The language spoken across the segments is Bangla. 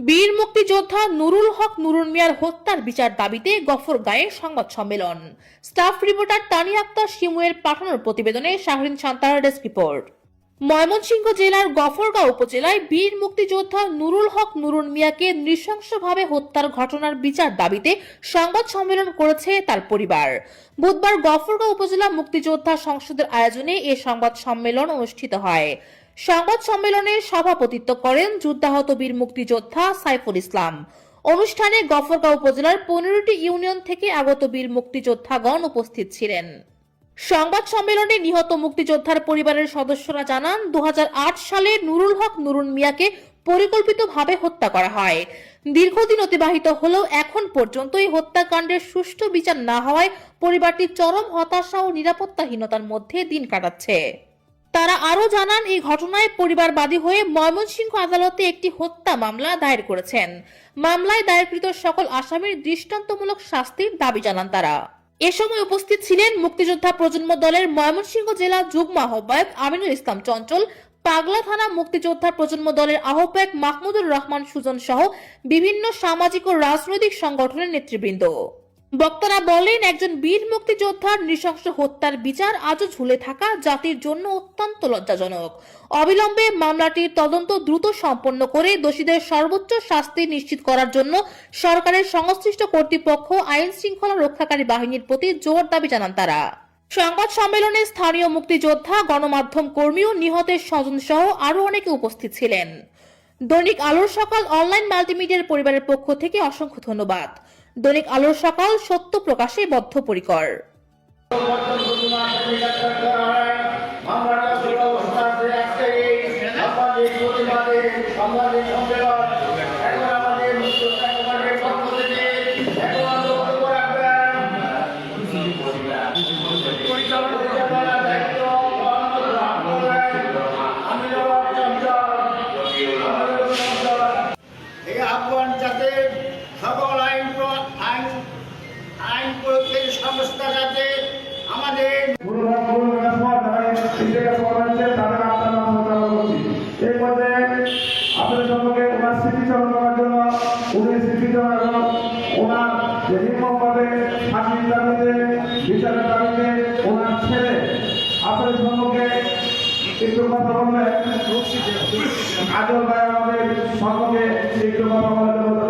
বীর মুক্তিযোদ্ধা নুরুল হক নুরুন মিয়ার হত্যার বিচার দাবিতে গফরগাঁয়ে সংবাদ সম্মেলন। স্টাফ রিপোর্টার তানিয়া আক্তার শিমুয়ের পাঠানোর প্রতিবেদনে শাহরিন শান্তার ডেস্ক রিপোর্ট। ময়মনসিংহ জেলার গফরগাঁও উপজেলায় বীর মুক্তিযোদ্ধা নুরুল হক নুরুন মিয়াকে নৃশংসভাবে হত্যার ঘটনার বিচার দাবিতে সংবাদ সম্মেলন করেছে তার পরিবার। বুধবার গফরগাঁও উপজেলা মুক্তিযোদ্ধা সংসদের আয়োজনে এ সংবাদ সম্মেলন অনুষ্ঠিত হয়। সংবাদ সম্মেলনে সভাপতিত্ব করেন যুদ্ধাহত বীর মুক্তিযোদ্ধা সাইফুল ইসলাম। অনুষ্ঠানে গফরগাঁও উপজেলার 15টি ইউনিয়ন থেকে আগত বীর মুক্তিযোদ্ধাগণ উপস্থিত ছিলেন। সংবাদ সম্মেলনে নিহত মুক্তিযোদ্ধার পরিবারের সদস্যরা জানান, 2008 সালে নুরুল হক নুরুন মিয়াকে পরিকল্পিতভাবে হত্যা করা হয়। দীর্ঘদিন অতিবাহিত হলেও এখন পর্যন্ত এই হত্যাকাণ্ডের সুষ্ঠু বিচার না হওয়ায় পরিবারটি চরম হতাশা ও নিরাপত্তাহীনতার মধ্যে দিন কাটাচ্ছে। তারা আরো জানান, এই ঘটনায় পরিবার বাদী হয়ে ময়মনসিংহ আদালতে একটি হত্যা মামলা দায়ের করেছেন। মামলায় দায়েরকৃত সকল আসামির দৃষ্টান্তমূলক শাস্তির দাবি জানান তারা। এ সময় উপস্থিত ছিলেন মুক্তিযোদ্ধা প্রজন্ম দলের ময়মনসিংহ জেলা যুগ্ম আহ্বায়ক আমিনুল ইসলাম চঞ্চল, পাগলা থানা মুক্তিযোদ্ধা প্রজন্ম দলের আহ্বায়ক মাহমুদুর রহমান সুজন সহ বিভিন্ন সামাজিক ও রাজনৈতিক সংগঠনের নেতৃবৃন্দ। বক্তারা বলেন, একজন বীর মুক্তিযোদ্ধার নৃশংস হত্যার বিচার আজও ঝুলে থাকা জাতির জন্য অত্যন্ত লজ্জাজনক। অবিলম্বে মামলাটির তদন্ত দ্রুত সম্পন্ন করে দোষীদের সর্বোচ্চ শাস্তি নিশ্চিত করার জন্য সরকারের সংশ্লিষ্ট কর্তৃপক্ষ আইন শৃঙ্খলা রক্ষাকারী বাহিনীর প্রতি জোর দাবি জানান তারা। সংবাদ সম্মেলনে স্থানীয় মুক্তিযোদ্ধা, গণমাধ্যম কর্মী ও নিহতের স্বজন সহ আরো অনেকে উপস্থিত ছিলেন। দৈনিক আলোর সকাল অনলাইন মাল্টিমিডিয়ার পরিবারের পক্ষ থেকে অসংখ্য ধন্যবাদ। দৈনিক আলোর সকাল সত্য প্রকাশে বদ্ধপরিকর। সকল আইন প্রয়োগের সংস্থা যাতে আমাদের এই পর্যায়ে আপনাদের সম্পর্কে ওনার স্মৃতিচারণ করার জন্য উনি স্মৃতিচারণ এবং ওনার যে নির্মমভাবে ফাঁসির দাবিতে বিচারের দাবিতে ওনার ছেলে আপনাদের সম্পর্কে একটু কথা বললেন। আজল ভাই আমাদের সম্পর্কে একটু কথা বলার জন্য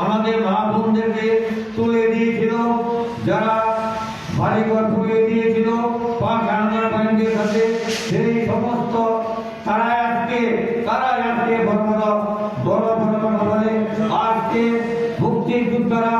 আমাদের মা বোনদেরকে তুলে দিয়েছিল, যারা বাড়িঘর তুলে দিয়েছিল পাক হানাদার বাহিনীর কাছে, সেই সমস্ত তারাই আজকে বড় বড় কথা বলে আজকে মুক্তিযোদ্ধারা